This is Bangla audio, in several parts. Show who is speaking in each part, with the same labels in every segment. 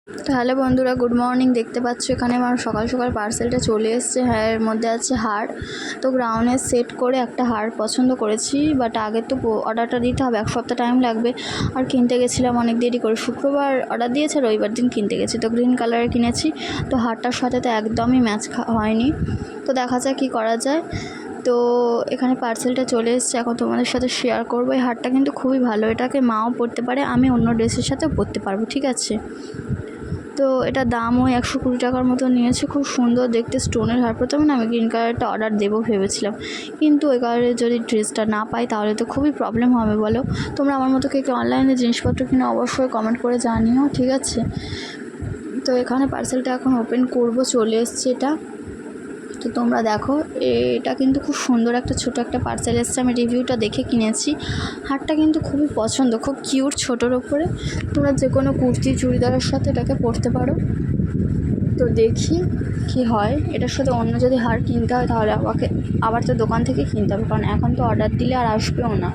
Speaker 1: তো হ্যালো বন্ধুরা, গুড মর্নিং। দেখতে পাচ্ছ এখানে আমার সকাল সকাল পার্সেলটা চলে এসছে। হ্যাঁ, এর মধ্যে আছে হার। তো গ্রাউন্ডে সেট করে একটা হার পছন্দ করেছি, বাট আগে তো অর্ডারটা দিতে হবে, 1 সপ্তাহ টাইম লাগবে। আর কিনতে গেছিলাম অনেক দেরি করে, শুক্রবার অর্ডার দিয়েছে, রবিবার দিন কিনতে গেছি। তো গ্রিন কালারের কিনেছি, তো হারটার সাথে তো একদমই ম্যাচ হয়নি। তো দেখা যাক কী করা যায়। তো এখানে পার্সেলটা চলে এসছে, এখন তোমাদের সাথে শেয়ার করবো। এই হারটা কিন্তু খুবই ভালো, এটাকে মাও পরতে পারে, আমি অন্য ড্রেসের সাথেও পরতে পারবো, ঠিক আছে। তো এটা দামও 120 টাকার মতো নিয়েছে। খুব সুন্দর দেখতে স্টোনের হার। প্রথমে না আমি গ্রিন কালারটা অর্ডার দেবো ভেবেছিলাম, কিন্তু ওই কালারে যদি ড্রেসটা না পাই তাহলে তো খুবই প্রবলেম হবে বলো। তোমরা আমার মতো কে অনলাইনে জিনিসপত্র কিনে অবশ্যই কমেন্ট করে জানিও, ঠিক আছে। তো এখানে পার্সেলটা এখন ওপেন করব, চলে এসছে এটা। তো তোমরা দেখো, এটা কিন্তু খুব সুন্দর একটা ছোট একটা পার্সেল এসছে। আমি রিভিউটা দেখে কিনেছি। হারটা কিন্তু খুবই পছন্দ, খুব কিউট, ছোটোর ওপরে। তোমরা যে কোনো কুর্তি চুড়িদারের সাথে এটাকে পরতে পারো। তো দেখি কি হয়। এটার সাথে অন্য যদি হার কিনতে হয় তাহলে আমাকে আবার তো দোকান থেকে কিনতে হবে, কারণ এখন তো অর্ডার দিলে আর আসবেও না।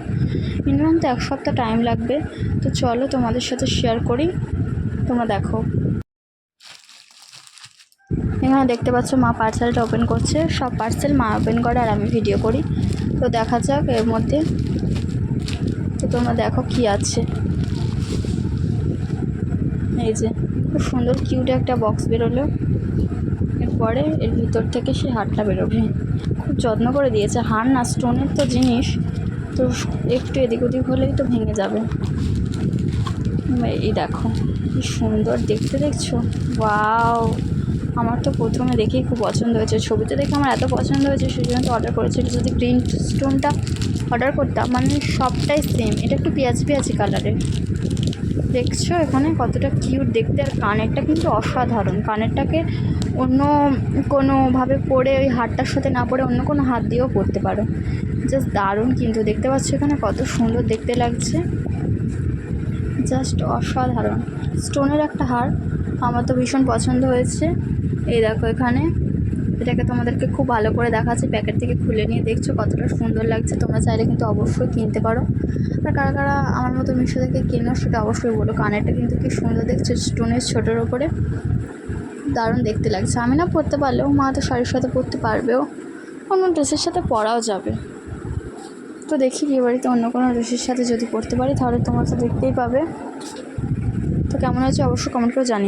Speaker 1: মিনিমাম তো 1 সপ্তাহ টাইম লাগবে। তো চলো তোমাদের সাথে শেয়ার করি, তোমরা দেখো। এখানে দেখতে পাচ্ছ মা পার্সেলটা ওপেন করছে। সব পার্সেল মা ওপেন করে আর আমি ভিডিও করি। তো দেখা যাক এর মধ্যে। তো তোমরা দেখো কি আছে। এই যে খুব সুন্দর কিউট একটা বক্স বেরোলো। এরপরে এর ভিতর থেকে সে হারটা বেরোবে। খুব যত্ন করে দিয়েছে। হার না, স্টোনের তো জিনিস, তো একটু এদিক ওদিক হলেই তো ভেঙে যাবে। এই দেখো কি সুন্দর দেখতে, দেখছো? ওয়াও, আমার তো প্রথমে দেখেই খুব পছন্দ হয়েছে। ছবিতে দেখে আমার এত পছন্দ হয়েছে, সেই জন্য তো অর্ডার করেছি। এটা যদি গ্রিন স্টোনটা অর্ডার করতাম, মানে সবটাই সেম। এটা একটু পেঁয়াজি পেঁয়াজি কালারের, দেখছো এখানে কতটা কিউট দেখতে। আর কানেরটা কিন্তু অসাধারণ। কানেরটাকে অন্য কোনোভাবে পরে, ওই হারটার সাথে না পরে অন্য কোনো হাত দিয়েও পরতে পারো। জাস্ট দারুণ কিন্তু দেখতে পাচ্ছ এখানে কত সুন্দর দেখতে লাগছে, জাস্ট অসাধারণ। স্টোনের একটা হার, আমার তো ভীষণ পছন্দ হয়েছে। এই দেখো এখানে, এটাকে তোমাদেরকে খুব ভালো করে দেখাচ্ছি। প্যাকেট থেকে খুলে নিয়ে দেখছো কতটা সুন্দর লাগছে। তোমরা চাইলে কিন্তু অবশ্যই কিনতে পারো। আর কারা কারা আমার মতো মিশো থেকে কেনো সেটা অবশ্যই বলো। কানেরটা কিন্তু কি সুন্দর দেখছো, স্টোনের ছোটোর ওপরে, দারুণ দেখতে লাগছে। আমি না পরতে পারলেও মা তো শাড়ির সাথে পরতে পারবেও, অন্য ড্রেসের সাথে পরাও যাবে। তো দেখি বিয়ে বাড়িতে অন্য কোনো ড্রেসের সাথে যদি পরতে পারি তাহলে তোমরা তো দেখতেই পাবে। তো কেমন হয়েছে অবশ্যই কমেন্ট করে জানিও।